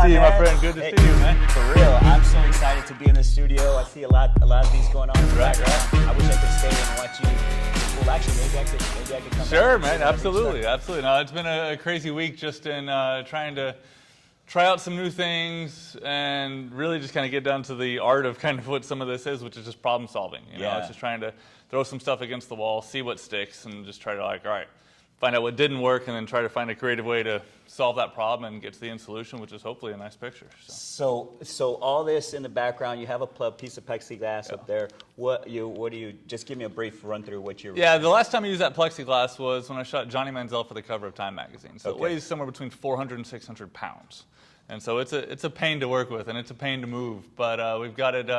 see you, man. my friend. Good to Hey, see you, man. For real, I'm so excited to be in the studio. I see a lot of things going on in the background. I wish I could stay and watch you. Well, actually, maybe I could come. Sure, back man. Absolutely. No, it's been a crazy week just in trying to try out some new things and really just kind of get down to the art of kind of what some of this is, which is just problem solving. You know, it's just trying to throw some stuff against the wall, see what sticks, and just try to all right, find out what didn't work, and then try to find a creative way to solve that problem and get to the end solution, which is hopefully a nice picture. So all this in the background, you have a piece of plexiglass up there. What do you? Just give me a brief run through what you're. Yeah, the last time I used that plexiglass was when I shot Johnny Manziel for the cover of Time magazine. So it weighs somewhere between 400 and 600 pounds. And so it's a pain to work with, and it's a pain to move. But we've got it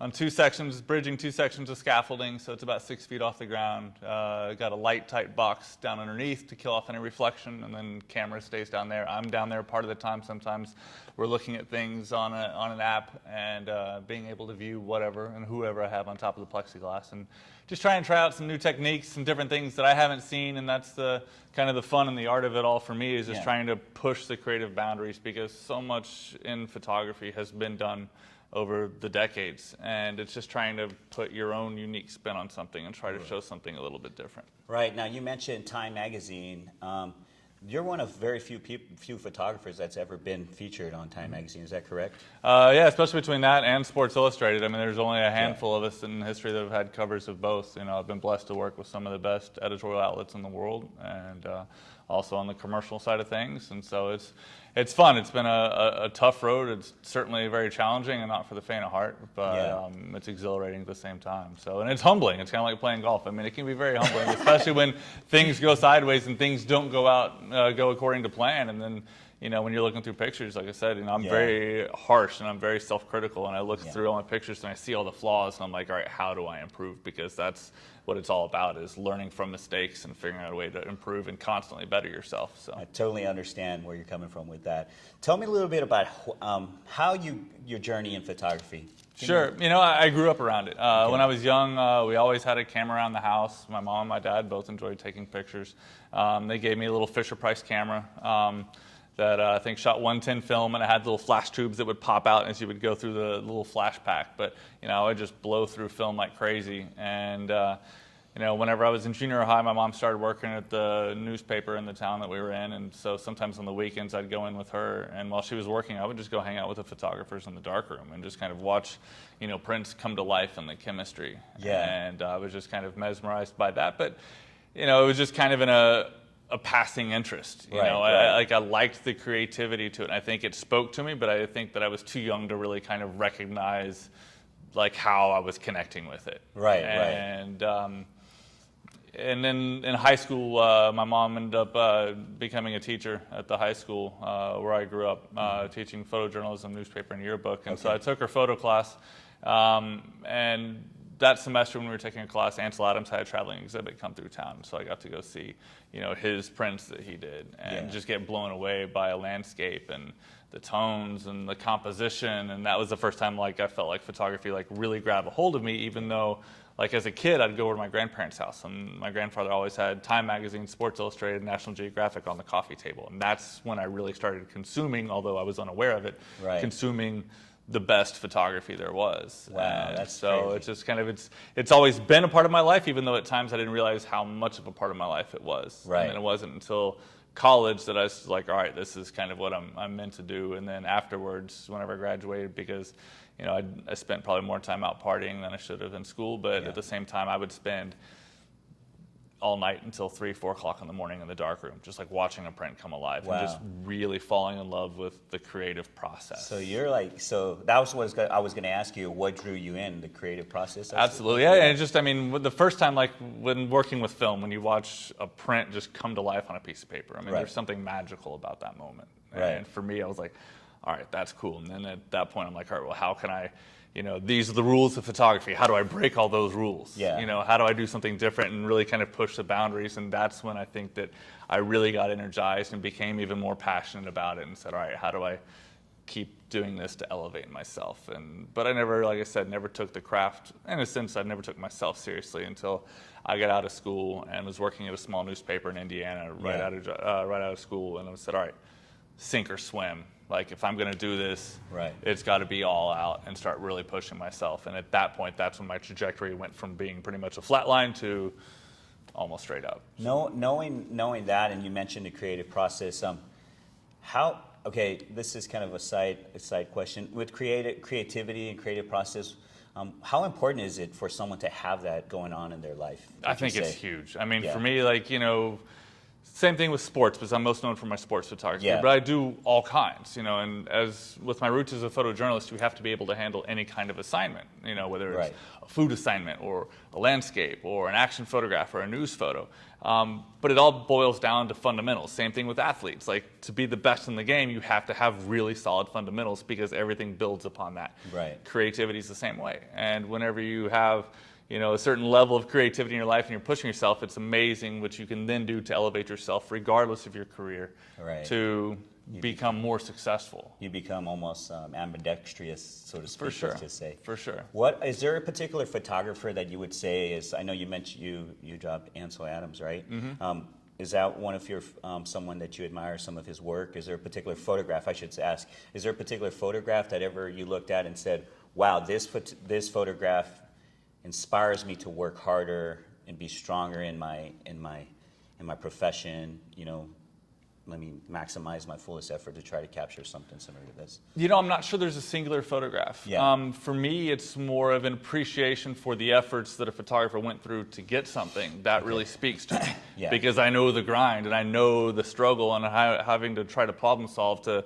on two sections, bridging two sections of scaffolding, so it's about 6 feet off the ground. Got a light, tight box down underneath to kill off any reflection, and then camera stays down there. I'm down there part of the time. Sometimes we're looking at things on an app and being able to view whatever and whoever I have on top of the plexiglass, and just try out some new techniques, some different things that I haven't seen, and that's the kind of the fun and the art of it all for me, is just trying to push the creative boundaries, because so much in photography has been done over the decades, and it's just trying to put your own unique spin on something and try to show something a little bit different. Right. Now, you mentioned Time magazine. You're one of very few photographers that's ever been featured on Time magazine. Is that correct? Yeah, especially between that and Sports Illustrated. I mean, there's only a handful of us in history that have had covers of both. You know, I've been blessed to work with some of the best editorial outlets in the world, and also on the commercial side of things. And so it's fun. It's been a tough road. It's certainly very challenging and not for the faint of heart, but it's exhilarating at the same time. So, and it's humbling. It's kind of like playing golf. I mean, it can be very humbling, especially when things go sideways and things don't go according to plan. And then, you know, when you're looking through pictures, like I said, you know, I'm very harsh and I'm very self-critical, and I look through all my pictures and I see all the flaws, and I'm like, all right, how do I improve? Because that's what it's all about, is learning from mistakes and figuring out a way to improve and constantly better yourself. So I totally understand where you're coming from with that. Tell me a little bit about how your journey in photography. Sure. You know, I grew up around it. When I was young, we always had a camera around the house. My mom and my dad both enjoyed taking pictures. They gave me a little Fisher-Price camera that I think shot 110 film, and it had little flash tubes that would pop out as you would go through the little flash pack. But, you know, I would just blow through film like crazy. And, you know, whenever I was in junior high, my mom started working at the newspaper in the town that we were in. And so sometimes on the weekends I'd go in with her. And while she was working, I would just go hang out with the photographers in the darkroom and just kind of watch, you know, prints come to life in the chemistry. And I was just kind of mesmerized by that. But, you know, it was just kind of in a passing interest, you know. I liked the creativity to it. And I think it spoke to me, but I think that I was too young to really kind of recognize like how I was connecting with it. And then in high school, my mom ended up becoming a teacher at the high school where I grew up, teaching photojournalism, newspaper, and yearbook. And so I took her photo class, and that semester when we were taking a class, Ansel Adams had a traveling exhibit come through town, so I got to go see, you know, his prints that he did, and just get blown away by a landscape and the tones and the composition. And that was the first time like I felt like photography like really grabbed a hold of me, even though like as a kid I'd go over to my grandparents' house, and my grandfather always had Time magazine, Sports Illustrated, National Geographic on the coffee table, and that's when I really started consuming, although I was unaware of it, consuming the best photography there was. Wow, that's so crazy. It's just kind of it's always been a part of my life, even though at times I didn't realize how much of a part of my life it was. And then it wasn't until college that I was like, all right, this is kind of what I'm meant to do. And then afterwards, whenever I graduated, because, you know, I spent probably more time out partying than I should have in school, but at the same time I would spend all night until 3, 4 o'clock in the morning in the darkroom, just like watching a print come alive and just really falling in love with the creative process. So you're like, so that was what I was going to ask you. What drew you in, the creative process? Absolutely, yeah. And just, I mean, the first time, like when working with film, when you watch a print just come to life on a piece of paper, I mean, there's something magical about that moment. And for me, I was like, all right, that's cool. And then at that point, I'm like, all right, well, how can I, you know, these are the rules of photography. How do I break all those rules? You know, how do I do something different and really kind of push the boundaries? And that's when I think that I really got energized and became even more passionate about it and said, all right, how do I keep doing this to elevate myself? But I never, like I said, never took the craft, in a sense, I never took myself seriously until I got out of school and was working at a small newspaper in Indiana right out of school. And I said, all right, sink or swim. Like if I'm going to do this, Right. it's got to be all out and start really pushing myself. And at that point, that's when my trajectory went from being pretty much a flat line to almost straight up. Knowing that, and you mentioned the creative process, okay, this is kind of a side question. With creativity and creative process, how important is it for someone to have that going on in their life? I think it's huge. I mean, Yeah. for me, like, you know, same thing with sports, because I'm most known for my sports photography. Yeah. But I do all kinds, you know, and as with my roots as a photojournalist, you have to be able to handle any kind of assignment, you know, whether it's Right. a food assignment or a landscape or an action photograph or a news photo. But it all boils down to fundamentals. Same thing with athletes. Like, to be the best in the game, you have to have really solid fundamentals because everything builds upon that. Right. Creativity is the same way. And whenever you have, you know, a certain level of creativity in your life and you're pushing yourself, it's amazing what you can then do to elevate yourself regardless of your career, Right. to become more successful. You become almost ambidextrous, so to speak. For sure. Let's just say. For sure. What is there a particular photographer that you would say is? I know you mentioned you dropped Ansel Adams, right? Mm-hmm. Is that one of your someone that you admire some of his work? Is there a particular photograph? I should ask. Is there a particular photograph that ever you looked at and said, "Wow, this photograph inspires me to work harder and be stronger in my profession, you know, let me maximize my fullest effort to try to capture something similar to this." You know, I'm not sure there's a singular photograph. Yeah. For me, it's more of an appreciation for the efforts that a photographer went through to get something that really speaks to me. Yeah. Because I know the grind and I know the struggle and having to try to problem solve to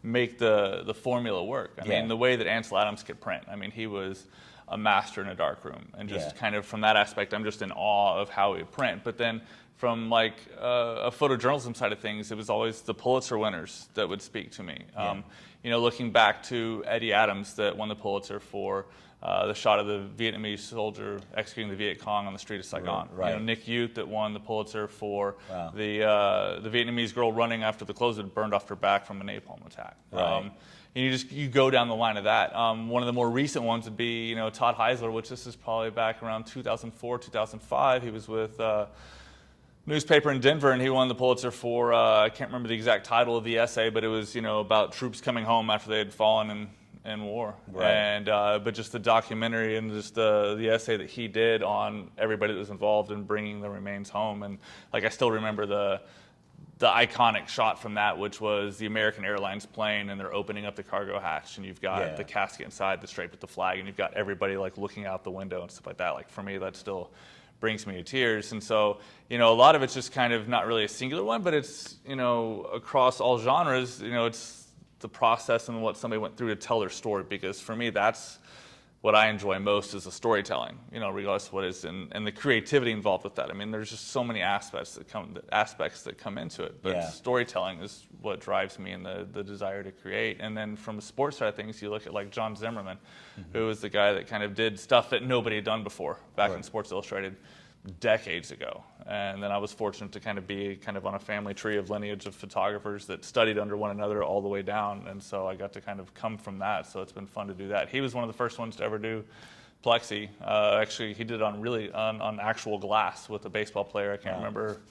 make the formula work. I Yeah. mean, the way that Ansel Adams could print, I mean, he was a master in a dark room. And just Yeah. kind of from that aspect, I'm just in awe of how he would print. But then from like a photojournalism side of things, it was always the Pulitzer winners that would speak to me. Yeah. You know, looking back to Eddie Adams that won the Pulitzer for the shot of the Vietnamese soldier executing the Viet Cong on the street of Saigon. Right. You know, Nick Youth that won the Pulitzer for Wow. the Vietnamese girl running after the clothes had burned off her back from a napalm attack. Right. And you go down the line of that. One of the more recent ones would be, you know, Todd Heisler, which this is probably back around 2004, 2005. He was with newspaper in Denver, and he won the Pulitzer for, I can't remember the exact title of the essay, but it was, you know, about troops coming home after they had fallen in war. Right. And but just the documentary and just the essay that he did on everybody that was involved in bringing the remains home. And like, I still remember the iconic shot from that, which was the American Airlines plane, and they're opening up the cargo hatch, and you've got Yeah. the casket inside, the straight with the flag, and you've got everybody like looking out the window and stuff like that. Like, for me, that still brings me to tears. And so, you know, a lot of it's just kind of not really a singular one, but it's, you know, across all genres, you know, it's the process and what somebody went through to tell their story. Because for me, that's what I enjoy most, is the storytelling, you know, regardless of what is, and the creativity involved with that. I mean, there's just so many aspects that come into it, but Yeah. storytelling is what drives me and the desire to create. And then from the sports side of things, you look at like John Zimmerman, who was the guy that kind of did stuff that nobody had done before back in Right. Sports Illustrated decades ago. And then I was fortunate to kind of be kind of on a family tree of lineage of photographers that studied under one another all the way down. And so I got to kind of come from that. So it's been fun to do that. He was one of the first ones to ever do plexi. Actually, he did it on actual glass with a baseball player. I can't remember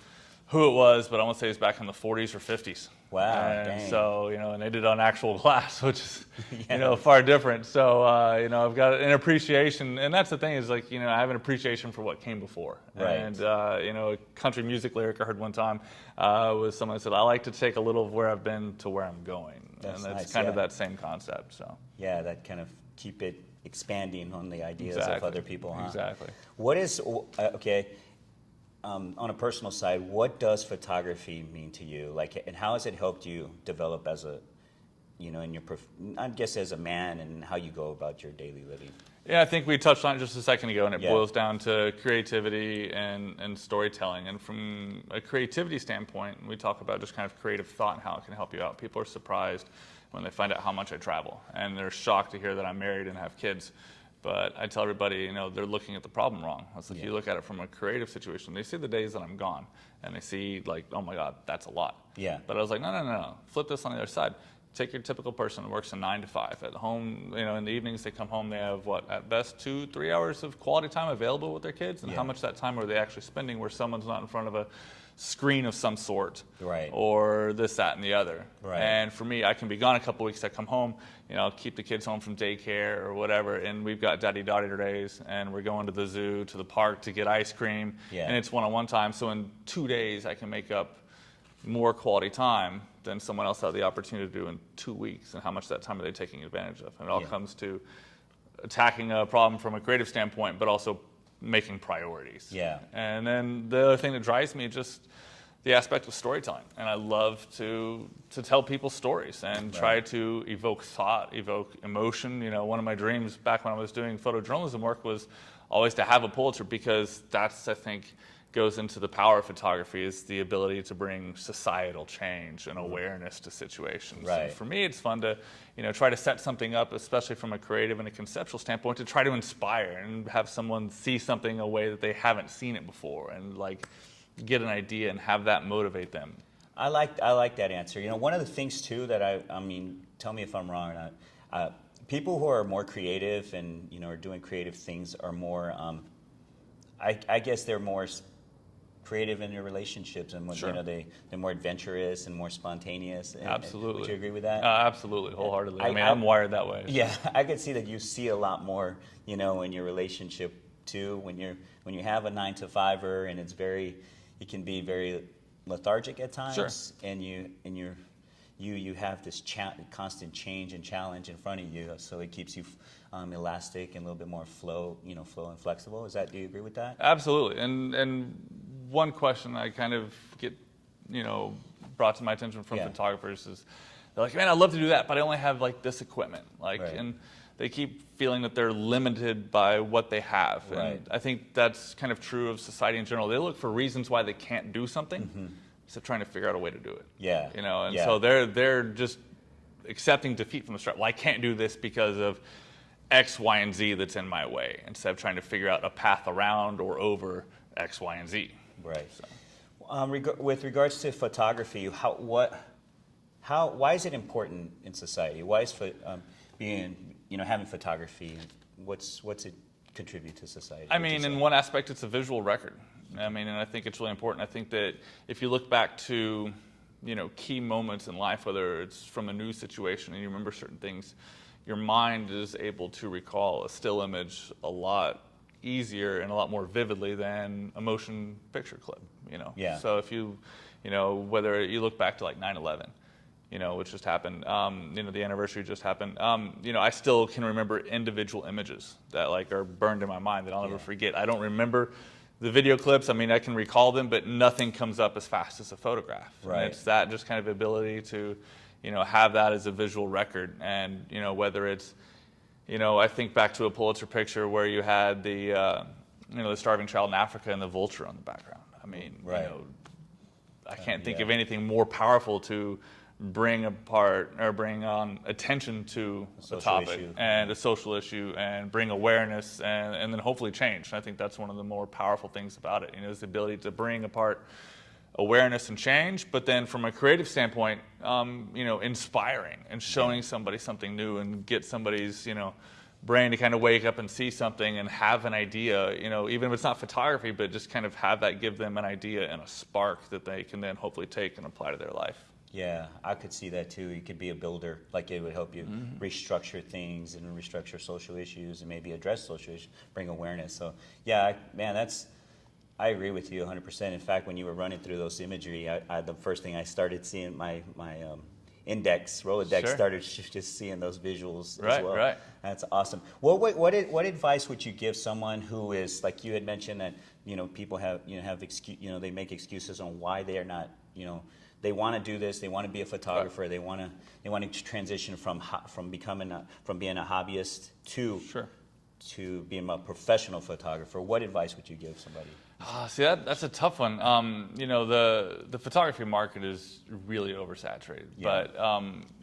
who it was, but I want to say it's back in the 40s or 50s. Wow, And dang. so, you know, and they did it on actual glass, which is, Yeah. you know, far different. So, you know, I've got an appreciation, and that's the thing is, like, you know, I have an appreciation for what came before. Right. And, you know, a country music lyric I heard one time was someone that said, "I like to take a little of where I've been to where I'm going." That's and that's nice, kind of yeah. that same concept. So, Yeah, that kind of keep it expanding on the ideas of Exactly. other people, huh? Exactly. What is, on a personal side, what does photography mean to you? Like, and how has it helped you develop as a, you know, in your, I guess as a man, and how you go about your daily living? Yeah, I think we touched on it just a second ago, and it Yeah. boils down to creativity and storytelling. And from a creativity standpoint, we talk about just kind of creative thought and how it can help you out. People are surprised when they find out how much I travel, and they're shocked to hear that I'm married and have kids. But I tell everybody, you know, they're looking at the problem wrong. It's like, Yeah. you look at it from a creative situation. They see the days that I'm gone, and they see like, oh my God, that's a lot. Yeah. But I was like, no. Flip this on the other side. take your typical person who works a 9 to 5 at home. In the evenings they come home, they have at best 2-3 hours of quality time available with their kids, and how much that time are they actually spending where someone's not in front of a screen of some sort, right, or this, that, and the other. Right. And for me, I can be gone a couple weeks. I come home, keep the kids home from daycare or whatever, and we've got daddy-daughter days, and we're going to the zoo, to the park to get ice cream, and it's one-on-one time. So in 2 days, I can make up more quality time than someone else had the opportunity to do in 2 weeks, and how much of that time are they taking advantage of? And it all comes to attacking a problem from a creative standpoint, but also making priorities. Yeah. And then the other thing that drives me is just the aspect of storytelling. And I love to tell people stories and try to evoke thought, evoke emotion. One of my dreams back when I was doing photojournalism work was always to have a Pulitzer, because that's, I think, goes into the power of photography, is the ability to bring societal change and awareness to situations. Right. And for me, it's fun to, try to set something up, especially from a creative and a conceptual standpoint, to try to inspire and have someone see something a way that they haven't seen it before, and get an idea and have that motivate them. I like that answer. One of the things too that I mean, tell me if I'm wrong or not. People who are more creative and are doing creative things are more. I guess they're more creative in their relationships, and they're more adventurous and more spontaneous. Absolutely. Would you agree with that? Absolutely, wholeheartedly. I'm wired that way. Yeah, I could see that you see a lot more, in your relationship too. When you have a 9 to 5er, and it can be very lethargic at times, sure, and you have this constant change and challenge in front of you, so it keeps you elastic and a little bit more flow and flexible. Do you agree with that? Absolutely. And one question I kind of get, brought to my attention from photographers is, they're like, man, I'd love to do that, but I only have this equipment. And they keep feeling that they're limited by what they have. Right. And I think that's kind of true of society in general. They look for reasons why they can't do something, instead of trying to figure out a way to do it. Yeah. So they're just accepting defeat from the start. Well, I can't do this because of X, Y, and Z that's in my way, instead of trying to figure out a path around or over X, Y, and Z. Right. So. With regards to photography, why is it important in society? Why is having photography? What's it contribute to society? I mean, in one aspect, it's a visual record. And I think it's really important. I think that if you look back to, key moments in life, whether it's from a news situation and you remember certain things, your mind is able to recall a still image a lot easier and a lot more vividly than a motion picture clip. Yeah. So if you, whether you look back to 9/11, which just happened, the anniversary just happened. I still can remember individual images that are burned in my mind that I'll never forget. I don't remember the video clips. I can recall them, but nothing comes up as fast as a photograph. Right. And it's that just kind of ability to, have that as a visual record. And, whether it's, I think back to a Pulitzer picture where you had the, the starving child in Africa and the vulture on the background. Right. I can't think of anything more powerful to bring on attention to a topic and a social issue, and bring awareness and then hopefully change. And I think that's one of the more powerful things about it, is the ability to bring apart awareness and change, but then from a creative standpoint, inspiring and showing somebody something new, and get somebody's, brain to kind of wake up and see something and have an idea, even if it's not photography, but just kind of have that give them an idea and a spark that they can then hopefully take and apply to their life. Yeah, I could see that too. You could be a builder, it would help you restructure things and restructure social issues and maybe address social issues, bring awareness. So yeah, I agree with you 100%. In fact, when you were running through those imagery, the first thing I started seeing my Rolodex, Sure. started just seeing those visuals Right, as well. right. That's awesome. What advice would you give someone who is, like you had mentioned, that people have they make excuses on why they are not, they want to do this, they want to be a photographer, right. they want to transition from being a hobbyist to being a professional photographer. What advice would you give somebody? See, that's a tough one. The photography market is really oversaturated,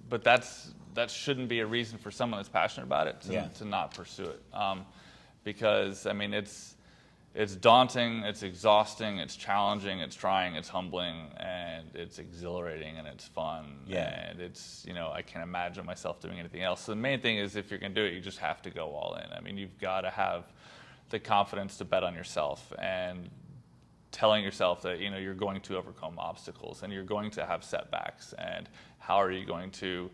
but that shouldn't be a reason for someone that's passionate about it to not pursue it. Because it's daunting, it's exhausting, it's challenging, it's trying, it's humbling, and it's exhilarating, and it's fun. Yeah. And it's, I can't imagine myself doing anything else. So the main thing is, if you're going to do it, you just have to go all in. I mean, you've got to have the confidence to bet on yourself, and telling yourself that, you're going to overcome obstacles, and you're going to have setbacks, and how are you going to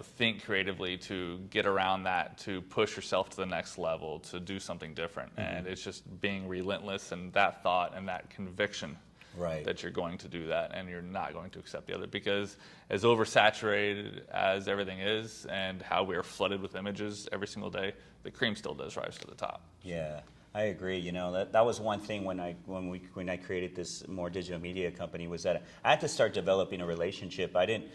think creatively to get around that, to push yourself to the next level, to do something different. And it's just being relentless, and that thought and that conviction that you're going to do that, and you're not going to accept the other. Because as oversaturated as everything is, and how we are flooded with images every single day, the cream still does rise to the top. Yeah, I agree. That was one thing when I created this more digital media company, was that I had to start developing a relationship. I didn't,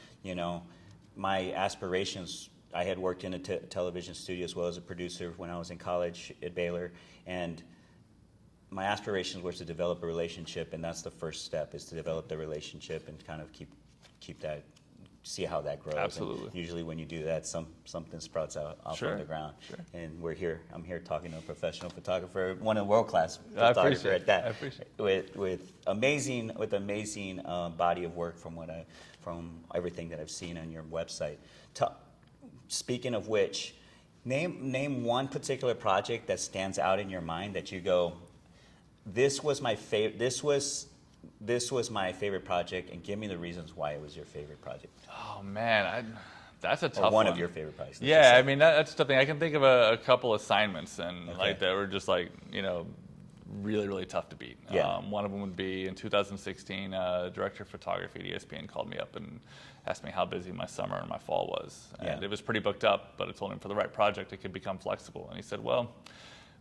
my aspirations, I had worked in a television studio as well as a producer when I was in college at Baylor, and my aspirations were to develop a relationship, and that's the first step, is to develop the relationship and kind of keep that, see how that grows. Absolutely. And usually when you do that, something sprouts out off Sure. of the ground. Sure. And I'm here talking to a professional photographer, one of world-class I photographer appreciate at that. I appreciate with amazing body of work from everything that I've seen on your website. Speaking of which, name one particular project that stands out in your mind that you go, this was my favorite. This was my favorite project, and give me the reasons why it was your favorite project. Oh man, that's a tough Or one. one of your favorite projects. Yeah, I mean, that's a tough thing. I can think of a couple assignments, and that were just really, really tough to beat. Yeah. One of them would be in 2016, director of photography at ESPN called me up and asked me how busy my summer and my fall was. And it was pretty booked up, but I told him for the right project, it could become flexible. And he said, well,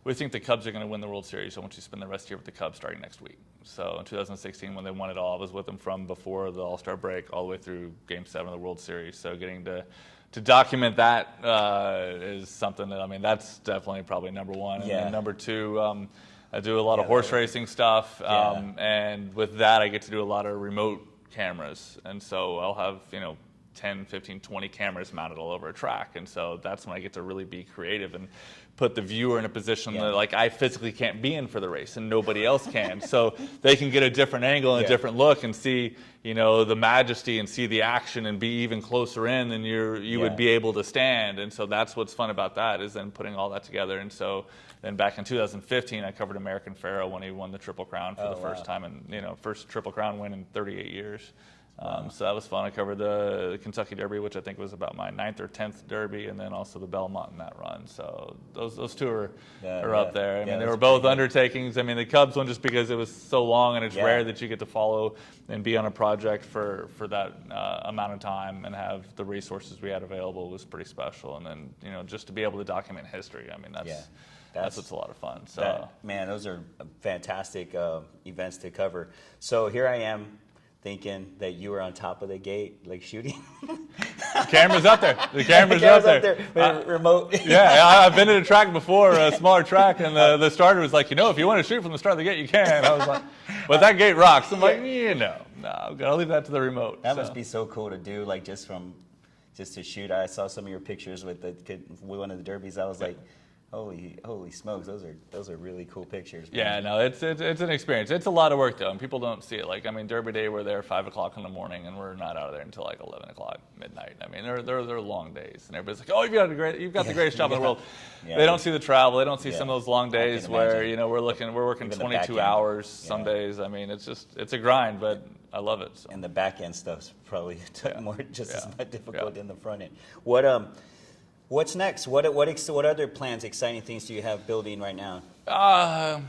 we think the Cubs are going to win the World Series, so I want you to spend the rest of the year with the Cubs starting next week. So in 2016, when they won it all, I was with them from before the All-Star break all the way through Game 7 of the World Series. So getting to document that is something that, that's definitely probably number one. And then number two, I do a lot of horse racing stuff, and with that I get to do a lot of remote cameras. And so I'll have, 10, 15, 20 cameras mounted all over a track. And so that's when I get to really be creative and put the viewer in a position that I physically can't be in for the race and nobody else can. So they can get a different angle and a different look and see, the majesty and see the action and be even closer in than you would be able to stand. And so that's what's fun about that, is then putting all that together. And so then back in 2015, I covered American Pharoah when he won the Triple Crown for the first time, and first Triple Crown win in 38 years. So that was fun. I covered the Kentucky Derby, which I think was about my 9th or 10th Derby, and then also the Belmont in that run. So those two are up there. I mean, they were both undertakings. I mean, the Cubs one just because it was so long, and it's rare that you get to follow and be on a project for that amount of time and have the resources we had available was pretty special. And then, just to be able to document history, I mean, that's what's a lot of fun. So those are fantastic events to cover. So here I am, thinking that you were on top of the gate, shooting. The camera's up there. The camera's up there. Remote. Yeah, I've been at a track before, a smaller track, and the starter was like, if you want to shoot from the start of the gate, you can. I was like, but that gate rocks. I'm like, no, I've got to leave that to the remote. That must be so cool to do, just to shoot. I saw some of your pictures with one of the derbies. I was like, holy smokes, those are really cool pictures. Yeah, no, it's an experience. It's a lot of work though, and people don't see it. Derby day, we're there 5 o'clock in the morning, and we're not out of there until 11 o'clock midnight. I mean, they're long days, and everybody's like, you've got the greatest job in the world. Yeah. They don't see the travel. They don't see some of those long days where we're working even 22 hours some days. I mean, it's a grind, but I love it. So. And the back end stuff's probably just as much difficult in the front end. What's next? What other plans, exciting things do you have building right now? A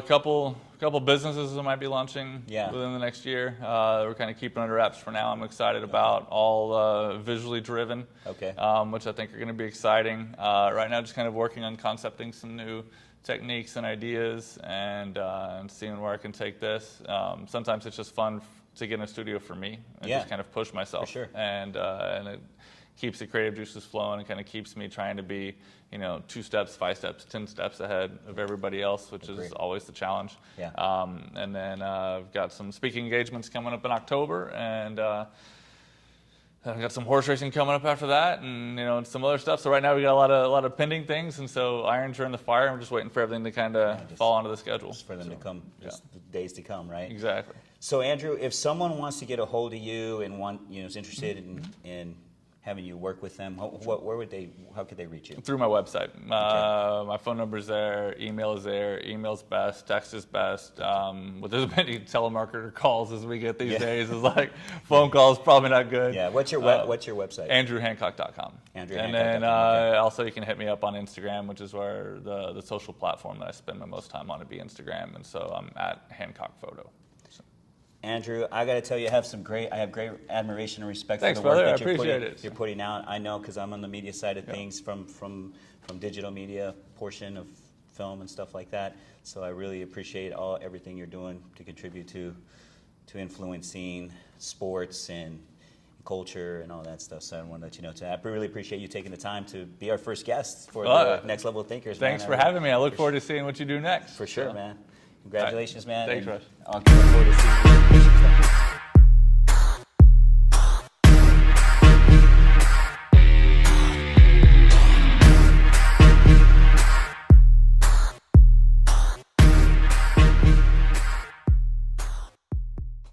couple businesses that might be launching within the next year. We're kind of keeping under wraps for now. I'm excited about all visually driven, which I think are going to be exciting. Right now, just kind of working on concepting some new techniques and ideas and seeing where I can take this. Sometimes it's just fun to get in a studio for me and just kind of push myself. For sure. And it keeps the creative juices flowing and kind of keeps me trying to be, 2 steps, 5 steps, 10 steps ahead of everybody else, which is always the challenge. Yeah. And then I've got some speaking engagements coming up in October, and I got some horse racing coming up after that, and and some other stuff. So right now we got a lot of pending things, and so irons are in the fire, and we're just waiting for everything to kind of fall onto the schedule. Just for them to come, just the days to come, right? Exactly. So Andrew, if someone wants to get a hold of you and is interested in having you work with them, how could they reach you? Through my website. My phone number is there, email is there. Email's best, text is best. With as many telemarketer calls as we get these days, it's like phone calls probably not good. Yeah. What's your website? AndrewHancock.com. And then also you can hit me up on Instagram, which is where the social platform that I spend my most time on would be Instagram, and so I'm at Hancock Photo. Andrew, I got to tell you, I have great admiration and respect Thanks, for the work brother. that you're putting out. I know because I'm on the media side of things from digital media portion of film and stuff like that. So I really appreciate everything you're doing to contribute to influencing sports and culture and all that stuff. So I want to let you know, I really appreciate you taking the time to be our first guest for the Next Level Thinkers. Thanks for having me. I look forward to seeing what you do next. For sure, man. Congratulations, man. Thanks, Rush. I'll look forward to seeing you.